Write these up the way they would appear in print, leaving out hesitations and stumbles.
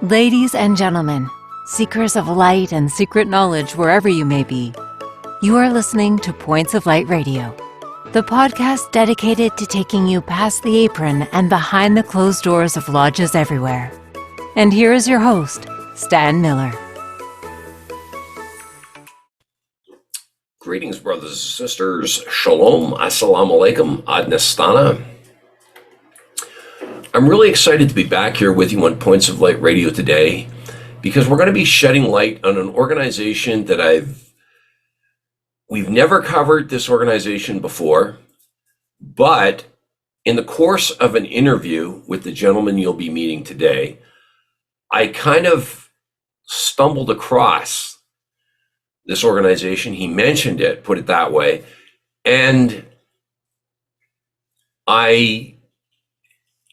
Ladies and gentlemen, seekers of light and secret knowledge wherever you may be, you are listening to Points of Light Radio, the podcast dedicated to taking you past the apron and behind the closed doors of lodges everywhere. And here is your host, Stan Miller. Greetings, brothers and sisters. Shalom, assalamu alaikum, ad nastana. I'm really excited to be back here with you on Points of Light Radio today because we're going to be shedding light on an organization that we've never covered this organization before, but in the course of an interview with the gentleman you'll be meeting today, I kind of stumbled across this organization. He mentioned it, put it that way, and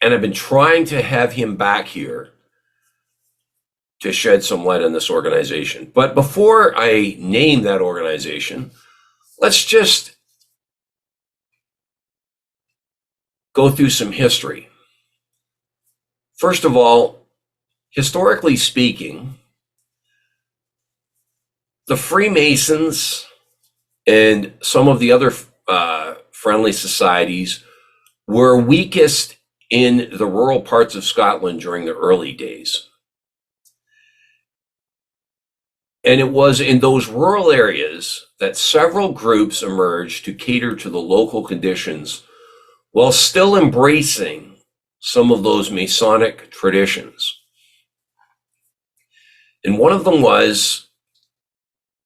I've been trying to have him back here to shed some light on this organization. But before I name that organization, let's just go through some history. First of all, historically speaking, the Freemasons and some of the other friendly societies were weakest in the rural parts of Scotland during the early days. And it was in those rural areas that several groups emerged to cater to the local conditions while still embracing some of those Masonic traditions. And one of them was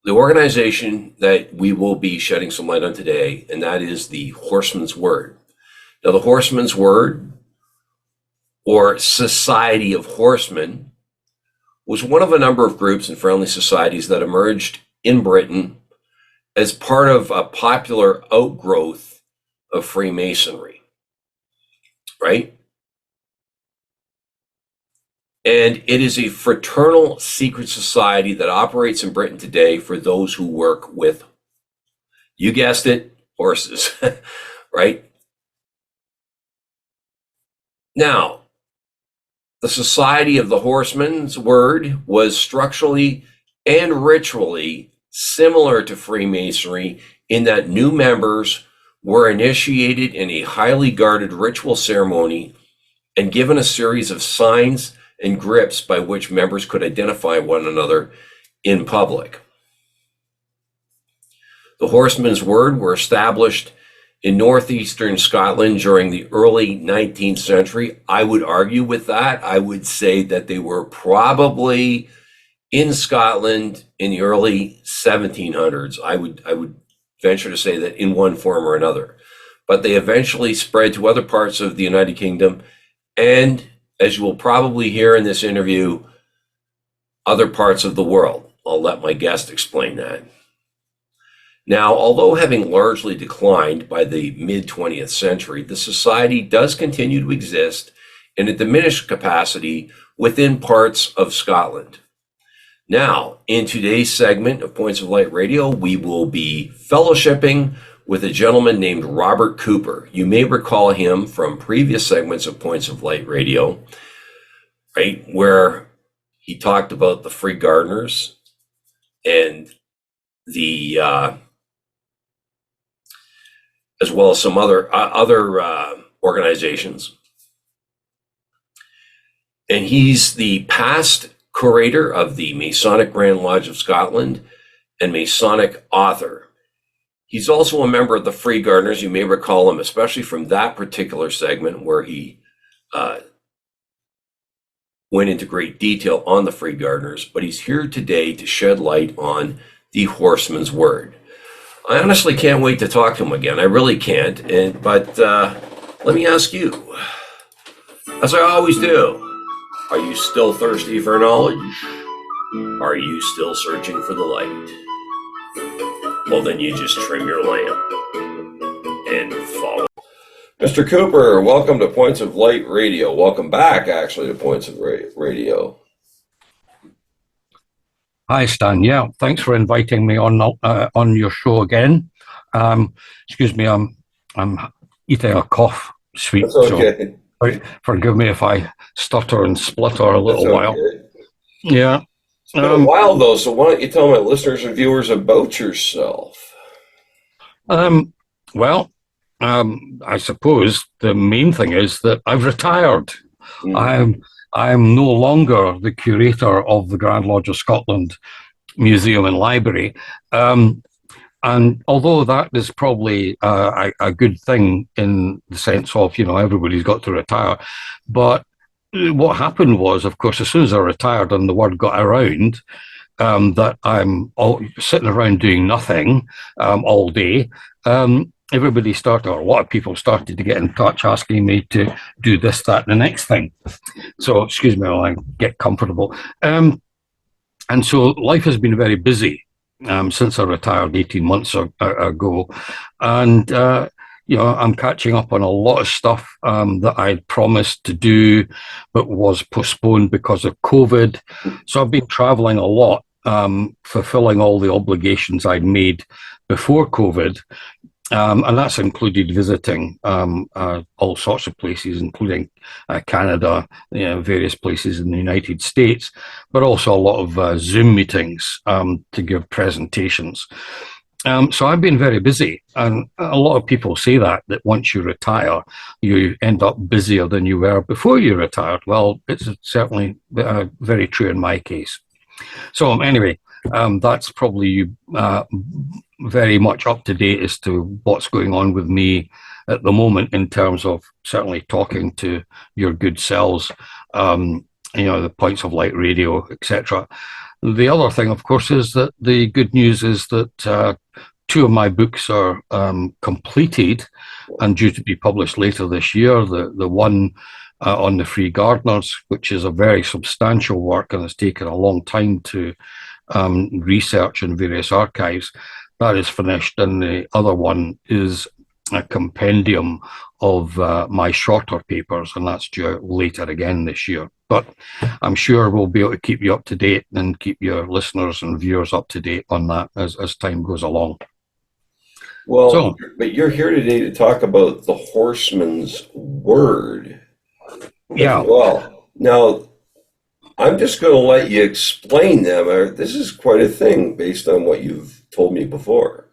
the organization that we will be shedding some light on today, and that is the Horseman's Word. Now, the Horseman's Word, or Society of Horsemen, was one of a number of groups and friendly societies that emerged in Britain as part of a popular outgrowth of Freemasonry, right? And it is a fraternal secret society that operates in Britain today for those who work with, you guessed it, horses, right? Now, the Society of the Horseman's Word was structurally and ritually similar to Freemasonry in that new members were initiated in a highly guarded ritual ceremony and given a series of signs and grips by which members could identify one another in public. The Horseman's Word were established in northeastern Scotland during the early 19th century. I would argue with that. I would say that they were probably in Scotland in the early 1700s. I would venture to say that in one form or another. But they eventually spread to other parts of the United Kingdom, and as you will probably hear in this interview, other parts of the world. I'll let my guest explain that. Now, although having largely declined by the mid-20th century, the society does continue to exist in a diminished capacity within parts of Scotland. Now, in today's segment of Points of Light Radio, we will be fellowshipping with a gentleman named Robert Cooper. You may recall him from previous segments of Points of Light Radio, right, where he talked about the Free Gardeners and the as well as some other organizations. And he's the past curator of the Masonic Grand Lodge of Scotland and Masonic author. He's also a member of the Free Gardeners. You may recall him, especially from that particular segment where he went into great detail on the Free Gardeners, but he's here today to shed light on the Horseman's Word. I honestly can't wait to talk to him again. I really can't. But let me ask you, as I always do, are you still thirsty for knowledge? Are you still searching for the light? Well, then you just trim your lamp and follow. Mr. Cooper, welcome to Points of Light Radio. Welcome back, actually, to Points of Radio. Hi, Stan. Yeah, thanks for inviting me on your show again. Excuse me, I'm eating a cough sweet. That's okay. So forgive me if I stutter and splutter a little while. Yeah. It's been a while though, so why don't you tell my listeners and viewers about yourself? Um, well, I suppose the main thing is that I've retired. Mm. I'm no longer the curator of the Grand Lodge of Scotland Museum and Library. Um, and although that is probably a good thing in the sense of, everybody's got to retire, but what happened was, of course, as soon as I retired and the word got around that I'm sitting around doing nothing all day, everybody started, or a lot of people started to get in touch asking me to do this, that, and the next thing. So, excuse me while I get comfortable. And so life has been very busy since I retired 18 months ago. And, I'm catching up on a lot of stuff that I'd promised to do, but was postponed because of COVID. So I've been traveling a lot, fulfilling all the obligations I'd made before COVID. And that's included visiting all sorts of places, including Canada, various places in the United States, but also a lot of Zoom meetings to give presentations. So I've been very busy, and a lot of people say that once you retire, you end up busier than you were before you retired. Well, it's certainly very true in my case. So anyway, that's probably very much up to date as to what's going on with me at the moment in terms of certainly talking to your good selves, the Points of Light Radio, etc. The other thing, of course, is that the good news is that two of my books are completed and due to be published later this year. The one on the Free Gardeners, which is a very substantial work and has taken a long time to research in various archives, that is finished, and the other one is a compendium of my shorter papers, and that's due out later again this year. But I'm sure we'll be able to keep you up to date and keep your listeners and viewers up to date on that as time goes along. Well, but you're here today to talk about the Horseman's Word. Yeah. Well, now I'm just going to let you explain them. This is quite a thing based on what you've told me before.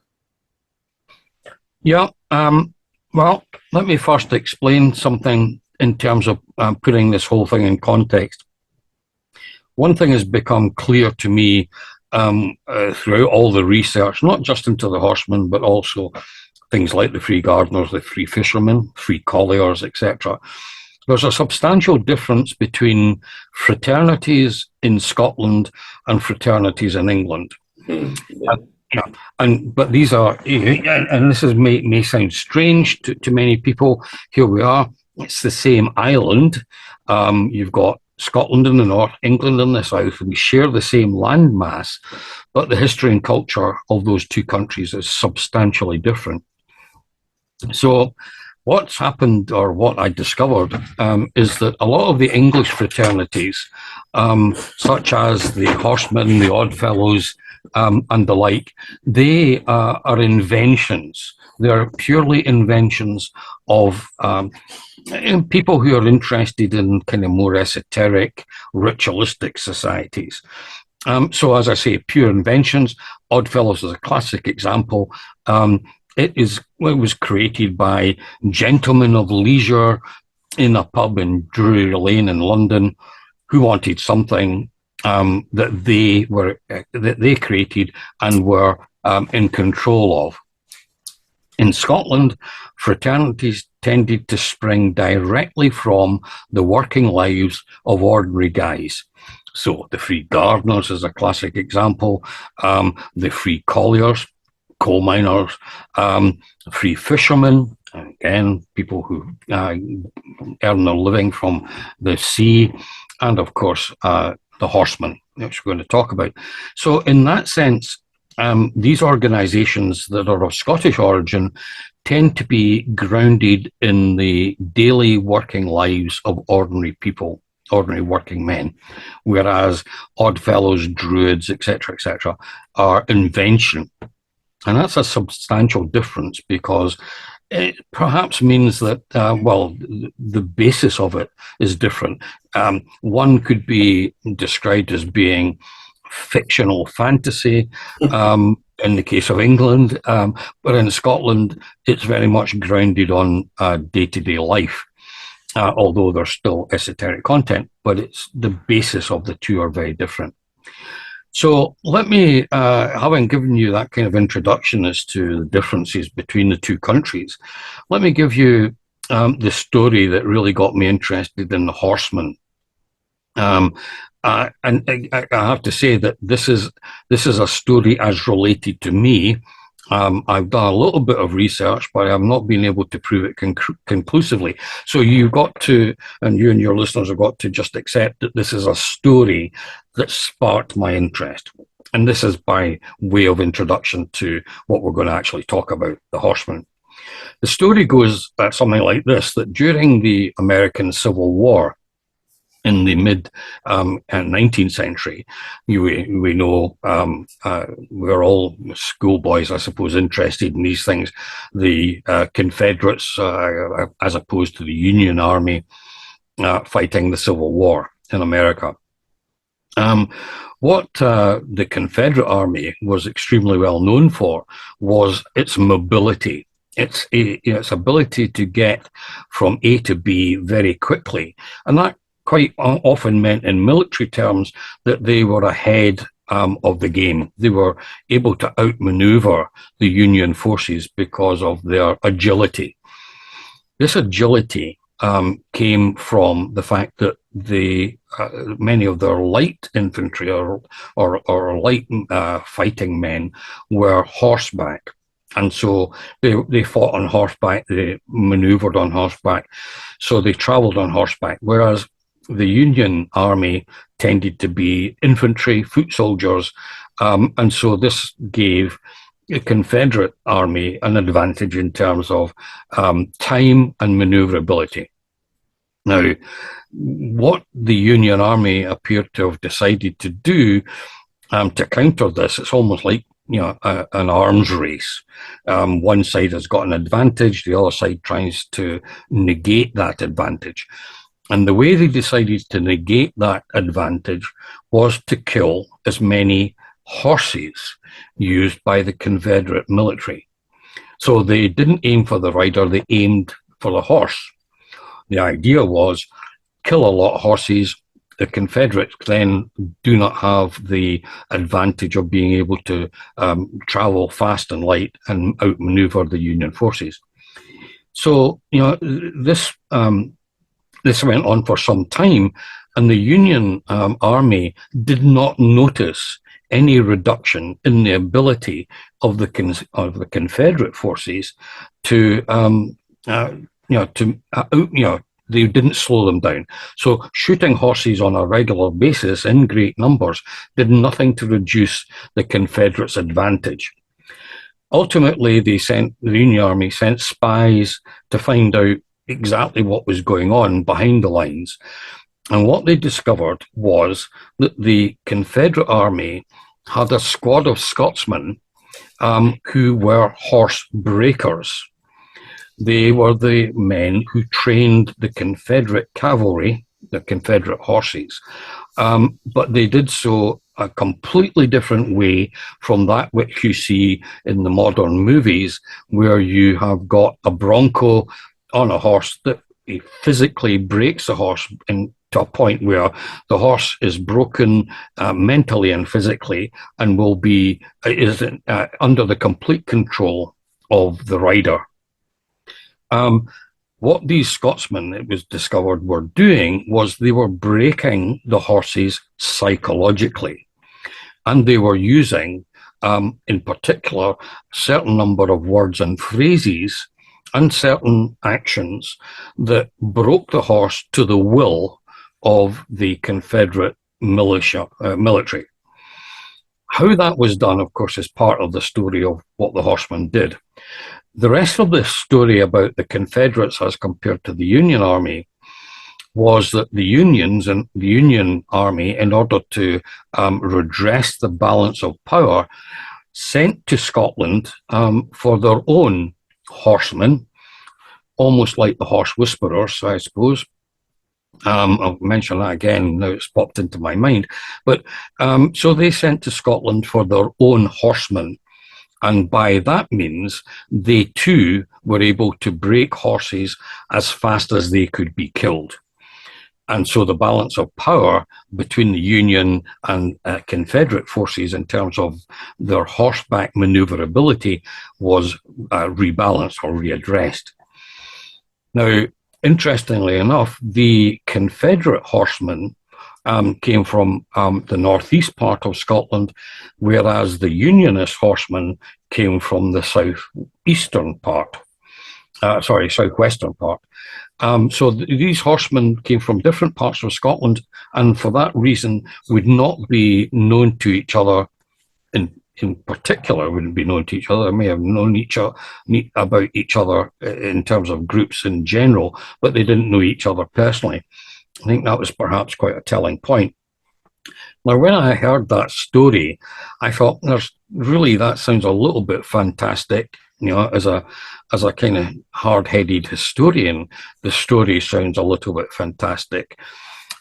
Yeah. Well, let me first explain something in terms of putting this whole thing in context. One thing has become clear to me throughout all the research, not just into the horsemen, but also things like the Free Gardeners, the Free Fishermen, Free Colliers, etc. There's a substantial difference between fraternities in Scotland and fraternities in England. But these are, and this may sound strange to many people. Here we are. It's the same island. You've got Scotland in the north, England in the south, and we share the same landmass, but the history and culture of those two countries is substantially different. So what's happened, or what I discovered, is that a lot of the English fraternities, such as the Horsemen, the Oddfellows, and the like, they are inventions. They're purely inventions of people who are interested in kind of more esoteric, ritualistic societies. So as I say, pure inventions. Oddfellows is a classic example. It was created by gentlemen of leisure in a pub in Drury Lane in London who wanted something that they created and were in control of. In Scotland, fraternities tended to spring directly from the working lives of ordinary guys. So the Free Gardeners is a classic example. The Free Colliers, coal miners, Free Fishermen, again, people who earn their living from the sea, and of course, the Horsemen, which we're going to talk about. So in that sense, these organizations that are of Scottish origin tend to be grounded in the daily working lives of ordinary people, ordinary working men, whereas Oddfellows, Druids, etc., are invention. And that's a substantial difference because it perhaps means that, the basis of it is different. One could be described as being fictional fantasy in the case of England, but in Scotland, it's very much grounded on day-to-day life. Although there's still esoteric content, but it's the basis of the two are very different. So let me, having given you that kind of introduction as to the differences between the two countries, let me give you the story that really got me interested in the Horseman. And I have to say that this is a story as related to me. I've done a little bit of research, but I've not been able to prove it conclusively. So you've got to, and you and your listeners have got to just accept that this is a story that sparked my interest. And this is by way of introduction to what we're going to actually talk about, the Horseman. The story goes something like this, that during the American Civil War, in the mid 19th century, we know we're all schoolboys, I suppose, interested in these things. The Confederates, as opposed to the Union Army, fighting the Civil War in America. What the Confederate Army was extremely well known for was its mobility. Its ability to get from A to B very quickly, and that quite often meant in military terms that they were ahead of the game. They were able to outmaneuver the Union forces because of their agility. This agility came from the fact that many of their light infantry or light fighting men were horseback. And so they fought on horseback, they maneuvered on horseback, so they traveled on horseback, whereas the Union Army tended to be infantry, foot soldiers, and so this gave the Confederate Army an advantage in terms of time and maneuverability. Now, what the Union Army appeared to have decided to do to counter this, it's almost like an arms race. One side has got an advantage, the other side tries to negate that advantage. And the way they decided to negate that advantage was to kill as many horses used by the Confederate military. So they didn't aim for the rider, they aimed for the horse. The idea was kill a lot of horses. The Confederates then do not have the advantage of being able to travel fast and light and outmaneuver the Union forces. So, this went on for some time, and the Union Army did not notice any reduction in the ability of the Confederate forces to they didn't slow them down. So shooting horses on a regular basis in great numbers did nothing to reduce the Confederates' advantage. Ultimately, the Union Army sent spies to find out exactly what was going on behind the lines. And what they discovered was that the Confederate Army had a squad of Scotsmen who were horse breakers. They were the men who trained the Confederate cavalry, the Confederate horses, but they did so a completely different way from that which you see in the modern movies, where you have got a bronco on a horse that he physically breaks the horse to a point where the horse is broken mentally and physically and is under the complete control of the rider. What these Scotsmen, it was discovered, were doing was they were breaking the horses psychologically, and they were using, in particular, a certain number of words and phrases and certain actions that broke the horse to the will of the Confederate military. How that was done, of course, is part of the story of what the Horsemen did. The rest of this story about the Confederates as compared to the Union Army was that the Union Army, in order to redress the balance of power, sent to Scotland for their own horsemen almost like the horse whisperers, I suppose. I'll mention that again now it's popped into my mind. But so they sent to Scotland for their own horsemen. And by that means, they too were able to break horses as fast as they could be killed. And so the balance of power between the Union and Confederate forces in terms of their horseback maneuverability was rebalanced or readdressed. Now, interestingly enough, the Confederate horsemen came from the northeast part of Scotland, whereas the Unionist horsemen came from the southwestern part. So these horsemen came from different parts of Scotland, and for that reason would not be known to each other. In particular, wouldn't be known to each other. They may have known about each other in terms of groups in general, but they didn't know each other personally. I think that was perhaps quite a telling point. Now, when I heard that story, I thought, that sounds a little bit fantastic. As a kind of hard-headed historian, the story sounds a little bit fantastic.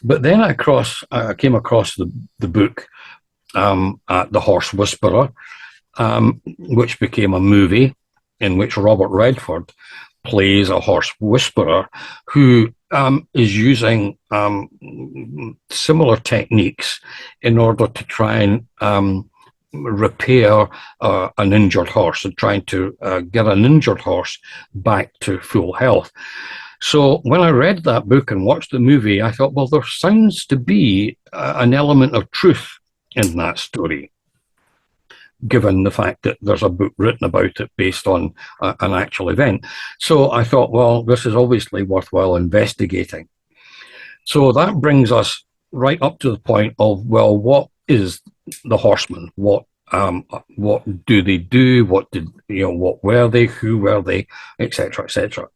But then I came across the book, The Horse Whisperer, which became a movie in which Robert Redford plays a horse whisperer who is using similar techniques in order to try and repair an injured horse and trying to get an injured horse back to full health. So when I read that book and watched the movie, I thought, well, there sounds to be an element of truth in that story, given the fact that there's a book written about it based on an actual event. So I thought, well, this is obviously worthwhile investigating. So that brings us right up to the point of, well, what is the horseman? What do they do? What were they? Who were they? Etc. Etc.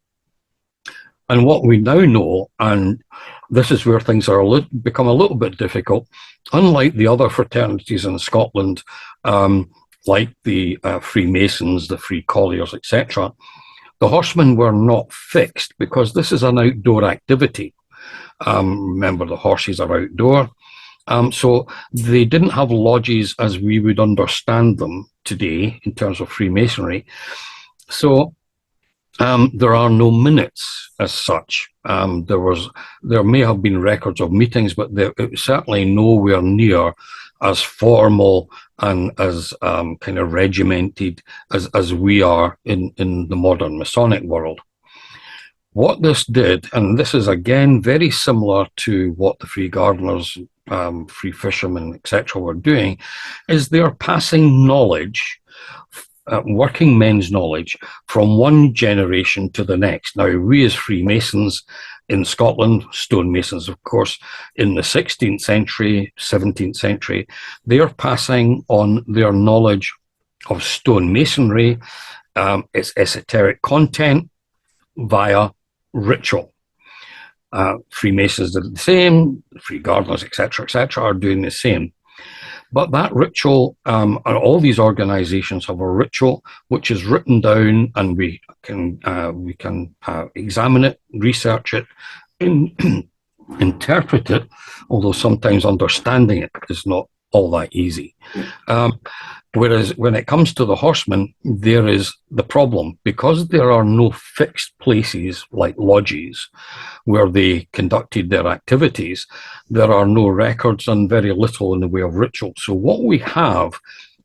And what we now know, and this is where things are become a little bit difficult, unlike the other fraternities in Scotland, like the Freemasons, the Free Colliers, etc., the horsemen were not fixed because this is an outdoor activity. Remember, the horses are outdoor. So they didn't have lodges as we would understand them today in terms of Freemasonry. So there are no minutes as such. There may have been records of meetings, but it was certainly nowhere near as formal and as kind of regimented as we are in the modern Masonic world. What this did, and this is again very similar to what the Free Gardeners, Free Fishermen, etc. were doing, is they're passing knowledge, working men's knowledge, from one generation to the next. Now, we as Freemasons in Scotland, stonemasons, of course, in the 16th century, 17th century, they are passing on their knowledge of stonemasonry, its esoteric content, via ritual. Freemasons did the same, Free Gardeners, etc., are doing the same. But that ritual, and all these organizations have a ritual which is written down, and we can examine it, research it, interpret it, although sometimes understanding it is not all that easy. Whereas when it comes to the horsemen, there is the problem. Because there are no fixed places like lodges where they conducted their activities, there are no records and very little in the way of ritual. So what we have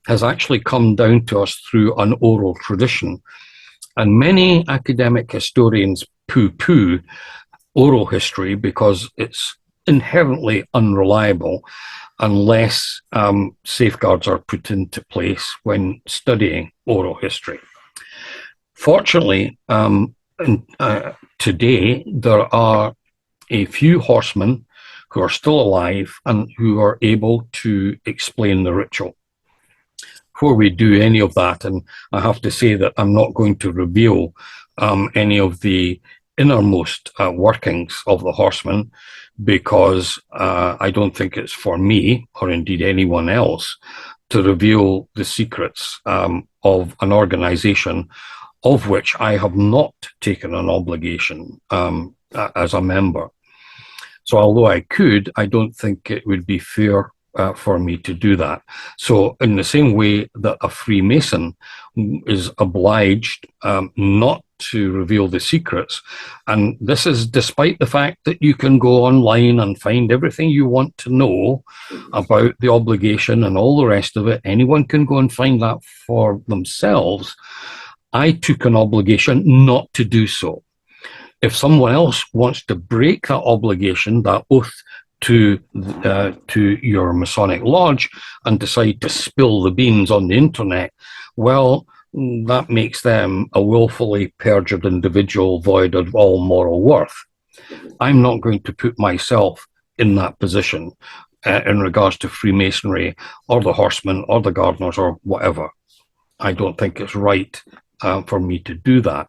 has actually come down to us through an oral tradition. And many academic historians poo-poo oral history because it's inherently unreliable unless safeguards are put into place when studying oral history. Fortunately, today there are a few horsemen who are still alive and who are able to explain the ritual. Before we do any of that, and I have to say that I'm not going to reveal any of the innermost workings of the horseman, because I don't think it's for me, or indeed anyone else, to reveal the secrets of an organization of which I have not taken an obligation as a member. So although I could, I don't think it would be fair for me to do that. So in the same way that a Freemason is obliged not to reveal the secrets, and this is despite the fact that you can go online and find everything you want to know about the obligation and all the rest of it. Anyone can go and find that for themselves. I took an obligation not to do so. If someone else wants to break that obligation, that oath to your Masonic lodge, and decide to spill the beans on the internet, well, that makes them a willfully perjured individual void of all moral worth. I'm not going to put myself in that position in regards to Freemasonry or the Horsemen or the Gardeners or whatever. I don't think it's right for me to do that.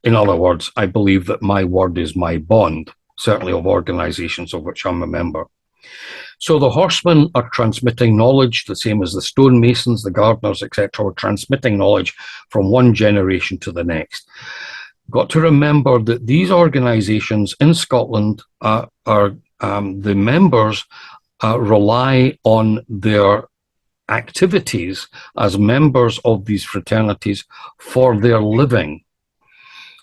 In other words, I believe that my word is my bond, certainly of organizations of which I'm a member. So the Horsemen are transmitting knowledge, the same as the stonemasons, the gardeners, etc., are transmitting knowledge from one generation to the next. Got to remember that these organizations in Scotland the members rely on their activities as members of these fraternities for their living.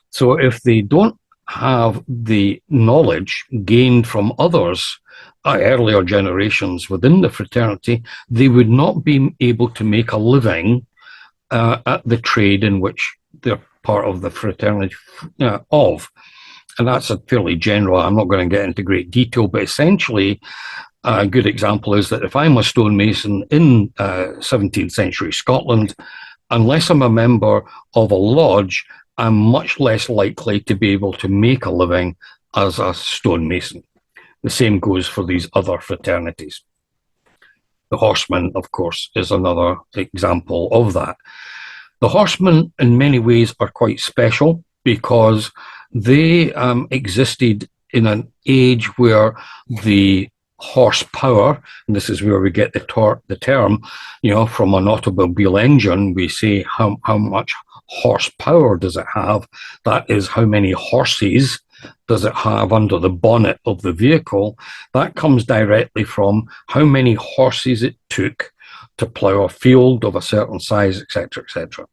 So if they don't have the knowledge gained from others, earlier generations within the fraternity, they would not be able to make a living at the trade in which they're part of the fraternity of. And that's a fairly general, I'm not going to get into great detail, but essentially a good example is that if I'm a stonemason in 17th century Scotland, unless I'm a member of a lodge, I'm much less likely to be able to make a living as a stonemason. The same goes for these other fraternities. The Horsemen, of course, is another example of that. The Horsemen, in many ways, are quite special because they existed in an age where the horsepower, and this is where we get the term, from an automobile engine, we say how much horsepower does it have? That is how many horses does it have under the bonnet of the vehicle. That comes directly from how many horses it took to plough a field of a certain size, etc., etc.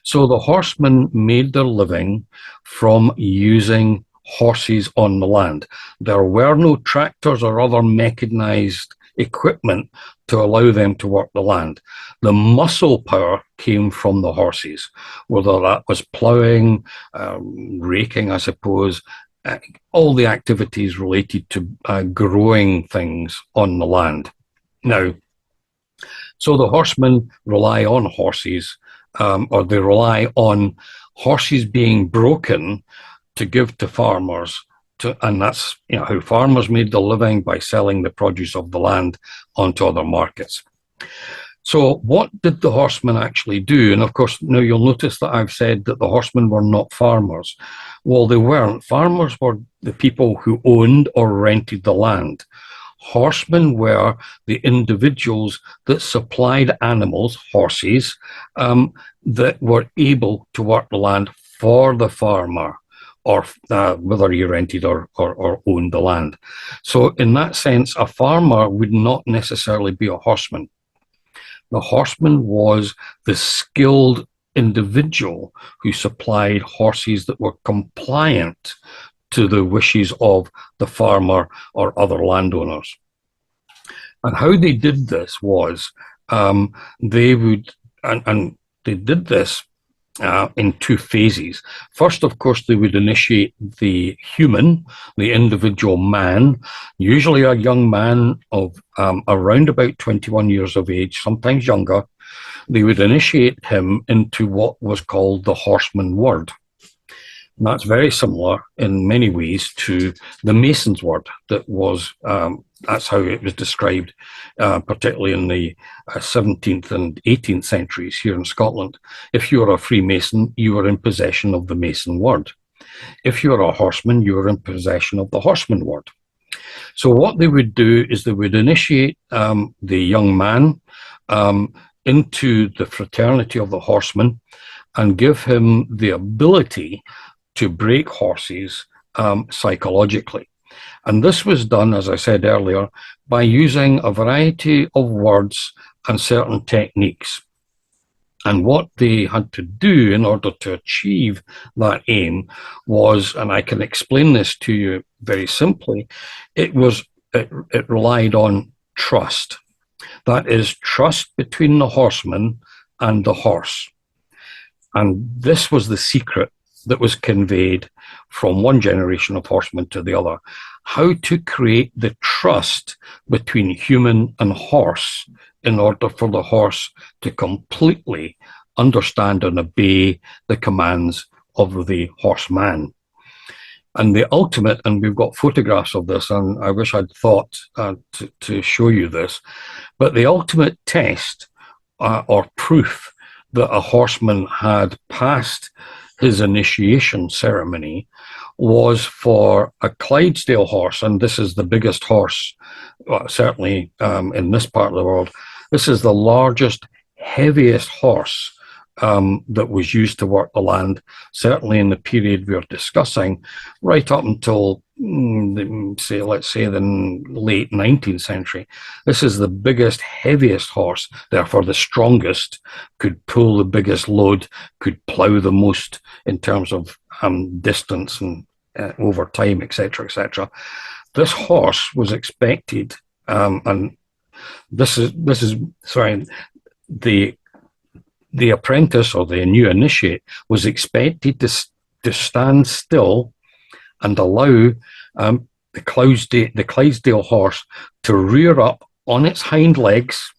So the Horsemen made their living from using horses on the land. There were no tractors or other mechanized equipment to allow them to work the land. The muscle power came from the horses, whether that was ploughing, raking, I suppose, all the activities related to growing things on the land. Now, so the Horsemen rely on horses, or they rely on horses being broken to give to farmers, and that's how farmers made their living, by selling the produce of the land onto other markets. So what did the Horsemen actually do? And of course, now you'll notice that I've said that the Horsemen were not farmers. Well, they weren't. Farmers were the people who owned or rented the land. Horsemen were the individuals that supplied animals, horses, that were able to work the land for the farmer, or whether you rented or owned the land. So in that sense, a farmer would not necessarily be a horseman. The horseman was the skilled individual who supplied horses that were compliant to the wishes of the farmer or other landowners. And how they did this was they would, and they did this in two phases. First, of course, they would initiate the human, the individual man, usually a young man of around about 21 years of age, sometimes younger. They would initiate him into what was called the Horseman word. And that's very similar in many ways to the Mason's word. That was that's how it was described, particularly in the 17th and 18th centuries here in Scotland. If you were a Freemason, you were in possession of the Mason word. If you were a horseman, you were in possession of the Horseman word. So what they would do is they would initiate the young man into the fraternity of the Horsemen, and give him the ability to break horses psychologically. And this was done, as I said earlier, by using a variety of words and certain techniques. And what they had to do in order to achieve that aim was, and I can explain this to you very simply, it relied on trust. That is, trust between the horseman and the horse. And this was the secret that was conveyed from one generation of horsemen to the other. How to create the trust between human and horse in order for the horse to completely understand and obey the commands of the horseman. And the ultimate, and we've got photographs of this, and I wish I'd thought to show you this, but the ultimate test or proof that a horseman had passed his initiation ceremony was for a Clydesdale horse, and this is the biggest horse, certainly in this part of the world. This is the largest, heaviest horse that was used to work the land, certainly in the period we're discussing, right up until, let's say, the late 19th century. This is the biggest, heaviest horse, therefore the strongest, could pull the biggest load, could plough the most in terms of distance and over time, etc., etc. This horse was expected, and this is the apprentice or the new initiate was expected to stand still and allow the Clydesdale horse to rear up on its hind legs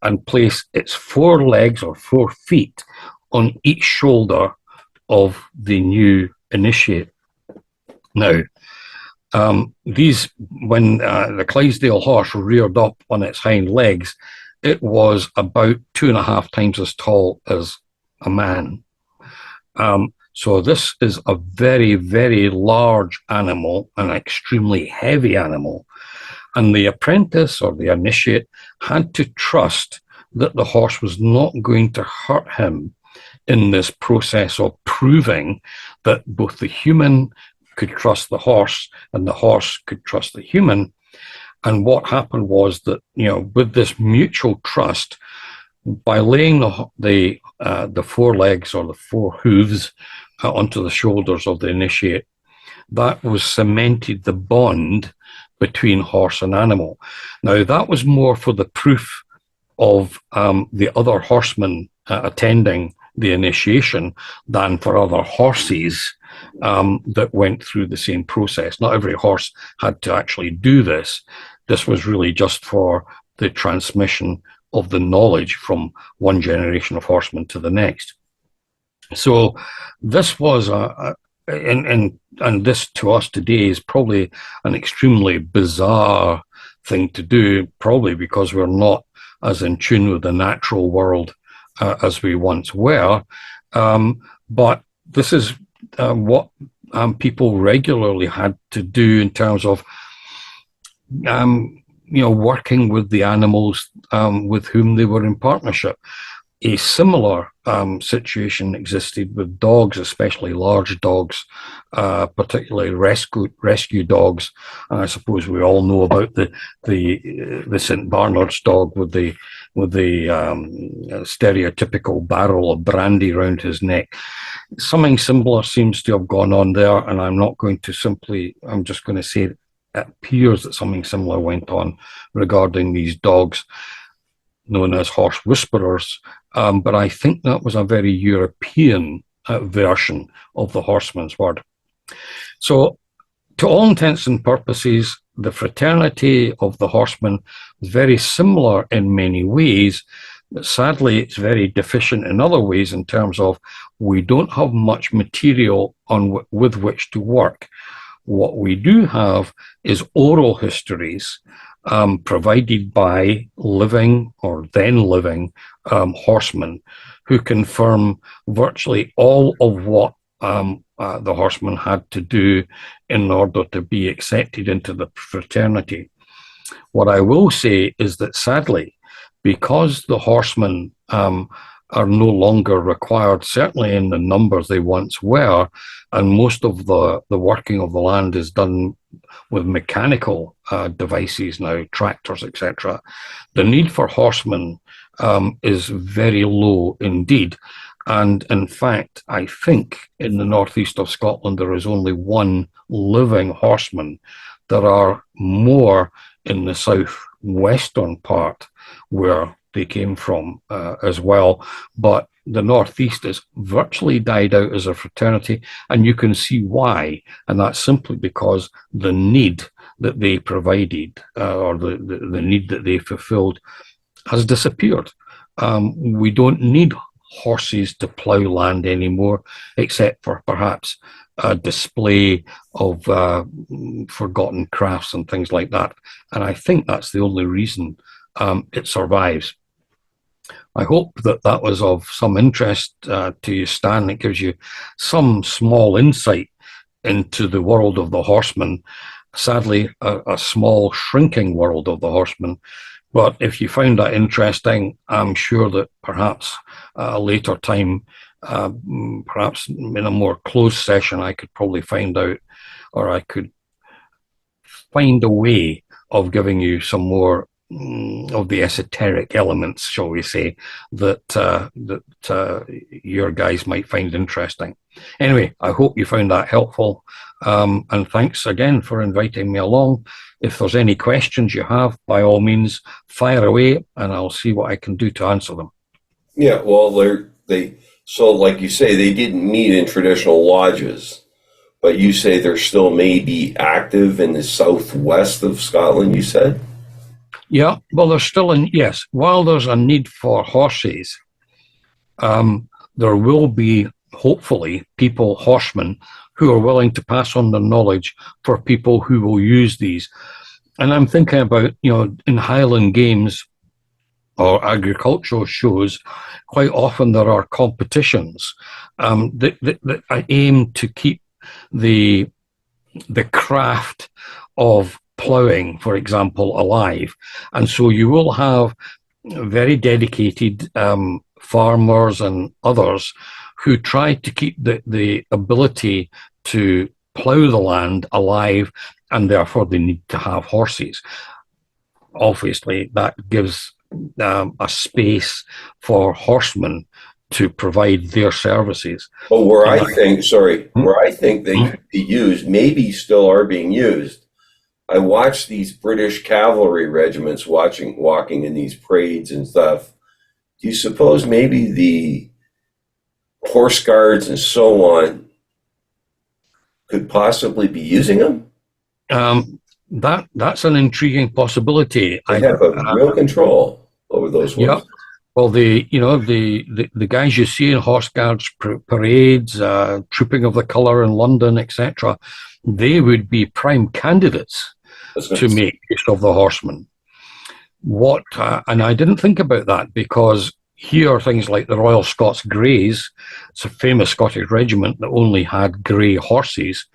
and place its 4 legs or 4 feet on each shoulder of the new initiate. Now, when the Clydesdale horse reared up on its hind legs, it was about 2.5 times as tall as a man. So this is a very, very large animal, an extremely heavy animal. And the apprentice or the initiate had to trust that the horse was not going to hurt him in this process of proving that both the human could trust the horse and the horse could trust the human. And what happened was that, with this mutual trust, by laying the 4 legs or the 4 hooves onto the shoulders of the initiate, that was cemented the bond between horse and animal. Now, that was more for the proof of the other horsemen attending the initiation than for other horses that went through the same process. Not every horse had to actually do this. This was really just for the transmission of the knowledge from one generation of horsemen to the next. So this was and this to us today is probably an extremely bizarre thing to do, probably because we're not as in tune with the natural world as we once were. But this is what people regularly had to do in terms of working with the animals with whom they were in partnership. A similar situation existed with dogs, especially large dogs, particularly rescue dogs. And I suppose we all know about the St. Bernard's dog with the stereotypical barrel of brandy around his neck. Something similar seems to have gone on there, and I'm just going to say it appears that something similar went on regarding these dogs known as horse whisperers, but I think that was a very European version of the horseman's word. So, to all intents and purposes, the fraternity of the horsemen is very similar in many ways, but sadly it's very deficient in other ways in terms of we don't have much material with which to work. What we do have is oral histories provided by living or then living horsemen who confirm virtually all of what the horsemen had to do in order to be accepted into the fraternity. What I will say is that sadly, because the horsemen are no longer required, certainly in the numbers they once were, and most of the working of the land is done with mechanical devices now, tractors, etc. The need for horsemen is very low indeed. And in fact, I think in the northeast of Scotland, there is only one living horseman. There are more in the southwestern part where they came from as well. But the Northeast is virtually died out as a fraternity, and you can see why. And that's simply because the need that they provided or the need that they fulfilled has disappeared. We don't need horses to plough land anymore, except for perhaps a display of forgotten crafts and things like that. And I think that's the only reason it survives. I hope that that was of some interest to you, Stan. It gives you some small insight into the world of the horseman. Sadly, a small, shrinking world of the horseman. But if you found that interesting, I'm sure that perhaps at a later time, perhaps in a more closed session, I could probably find out, or I could find a way of giving you some more of the esoteric elements, shall we say, that your guys might find interesting. Anyway, I hope you found that helpful, and thanks again for inviting me along. If there's any questions you have, by all means, fire away, and I'll see what I can do to answer them. Yeah, well, so like you say, they didn't meet in traditional lodges, but you say they're still maybe active in the southwest of Scotland, you said? Yeah, well, there's still yes, while there's a need for horses, there will be, hopefully, horsemen, who are willing to pass on their knowledge for people who will use these. And I'm thinking about, in Highland Games or agricultural shows, quite often there are competitions that aim to keep the craft of ploughing, for example, alive. And so you will have very dedicated farmers and others who try to keep the ability to plough the land alive, and therefore they need to have horses. Obviously, that gives a space for horsemen to provide their services. But where I think they could be used, maybe still are being used. I watch these British cavalry regiments walking in these parades and stuff. Do you suppose maybe the horse guards and so on could possibly be using them? That's an intriguing possibility. They have a real control over those ones. Yeah. Well, the guys you see in horse guards parades, trooping of the colour in London, etc., they would be prime candidates to make use of the horsemen. And I didn't think about that, because here are things like the Royal Scots Greys. It's a famous Scottish regiment that only had grey horses.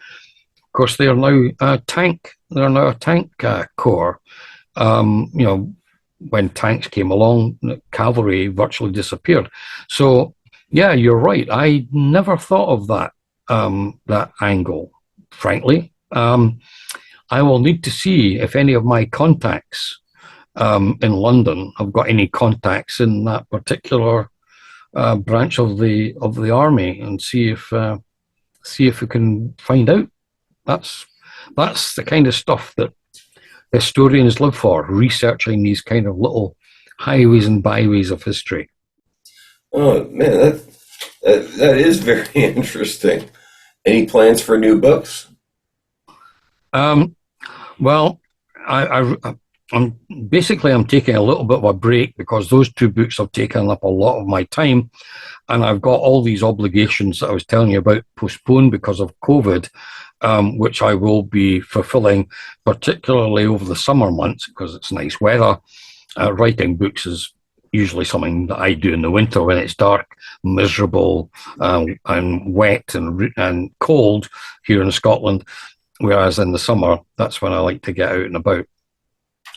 Of course, they are now a tank. They're now a tank corps. When tanks came along, cavalry virtually disappeared. So, yeah, you're right. I never thought of that angle, frankly. I will need to see if any of my contacts in London have got any contacts in that particular branch of the army, and see if we can find out. That's the kind of stuff that historians live for, researching these kind of little highways and byways of history. Oh man, that is very interesting. Any plans for new books? Well, I'm taking a little bit of a break, because those two books have taken up a lot of my time, and I've got all these obligations that I was telling you about postponed because of COVID, which I will be fulfilling, particularly over the summer months, because it's nice weather. Writing books is usually something that I do in the winter when it's dark, miserable, and wet and cold here in Scotland, whereas in the summer, that's when I like to get out and about.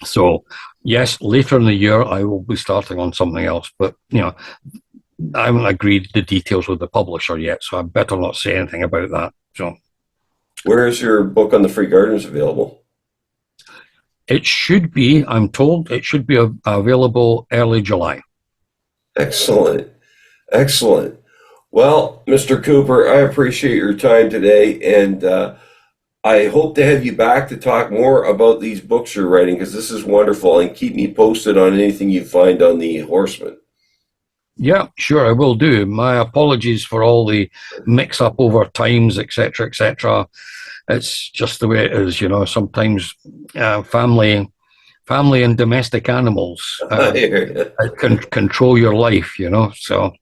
So, yes, later in the year, I will be starting on something else. But, I haven't agreed the details with the publisher yet, so I better not say anything about that. So, Where is your book on the Free Gardeners available? it should be, I'm told, it should be available early July. Excellent. Excellent. Well, Mr. Cooper, I appreciate your time today, and I hope to have you back to talk more about these books you're writing, because this is wonderful, and keep me posted on anything you find on the Horseman. Yeah, sure, I will do. My apologies for all the mix-up over times, etc., etc. It's just the way it is, you know. Sometimes family and domestic animals can control your life, you know. So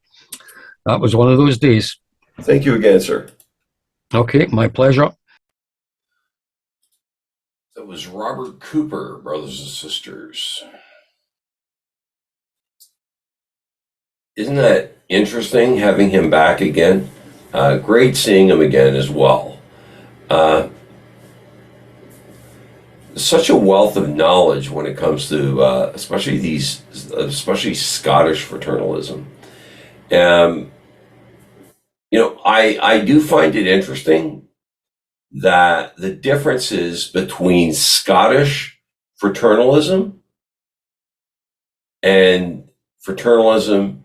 that was one of those days. Thank you again, sir. Okay, my pleasure. That was Robert Cooper, brothers and sisters. Isn't that interesting, having him back again? Great seeing him again as well. Such a wealth of knowledge when it comes to especially Scottish fraternalism. You know, I do find it interesting that the differences between Scottish fraternalism and fraternalism,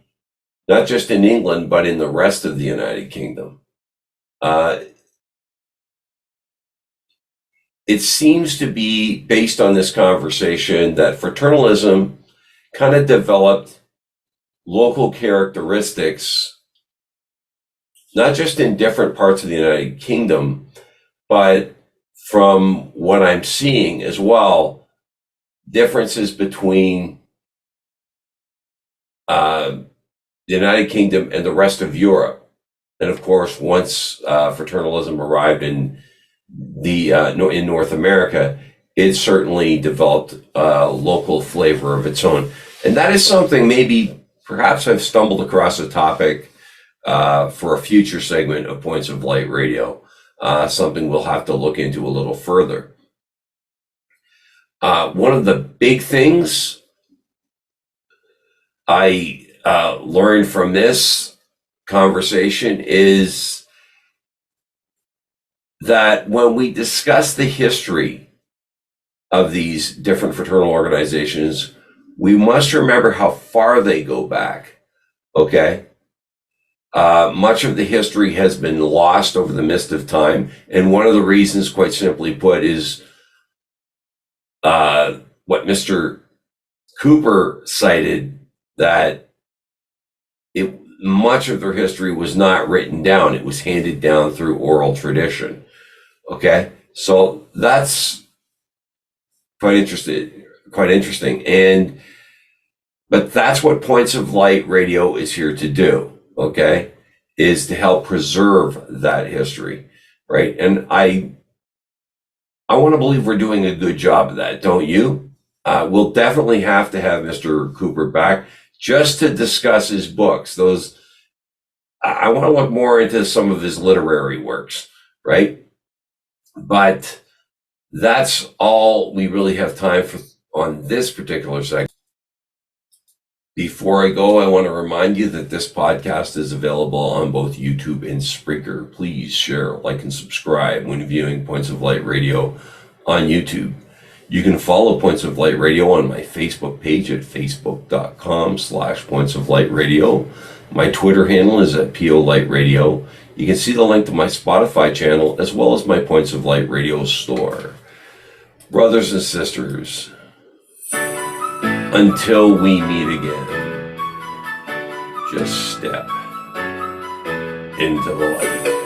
not just in England, but in the rest of the United Kingdom. It seems to be, based on this conversation, that fraternalism kind of developed local characteristics, not just in different parts of the United Kingdom, but from what I'm seeing as well, differences between the United Kingdom and the rest of Europe. And of course, once fraternalism arrived in North America, it certainly developed a local flavor of its own. And that is something, maybe perhaps I've stumbled across a topic for a future segment of Points of Light Radio, something we'll have to look into a little further. One of the big things I learned from this conversation is that when we discuss the history of these different fraternal organizations, we must remember how far they go back, okay? Much of the history has been lost over the mist of time, and one of the reasons, quite simply put, is what Mr. Cooper cited, that much of their history was not written down. It was handed down through oral tradition. Okay, so that's quite interesting. But that's what Points of Light Radio is here to do. Okay, is to help preserve that history, right? And I want to believe we're doing a good job of that, don't you? We'll definitely have to have Mr. Cooper back just to discuss his books. I want to look more into some of his literary works, right? But that's all we really have time for on this particular segment. Before I go, I want to remind you that this podcast is available on both YouTube and Spreaker. Please share, like, and subscribe when viewing Points of Light Radio on YouTube. You can follow Points of Light Radio on my Facebook page at facebook.com/Points of Light Radio. My Twitter handle is at PO Light Radio. You can see the link to my Spotify channel as well as my Points of Light Radio store. Brothers and sisters, until we meet again, just step into the light.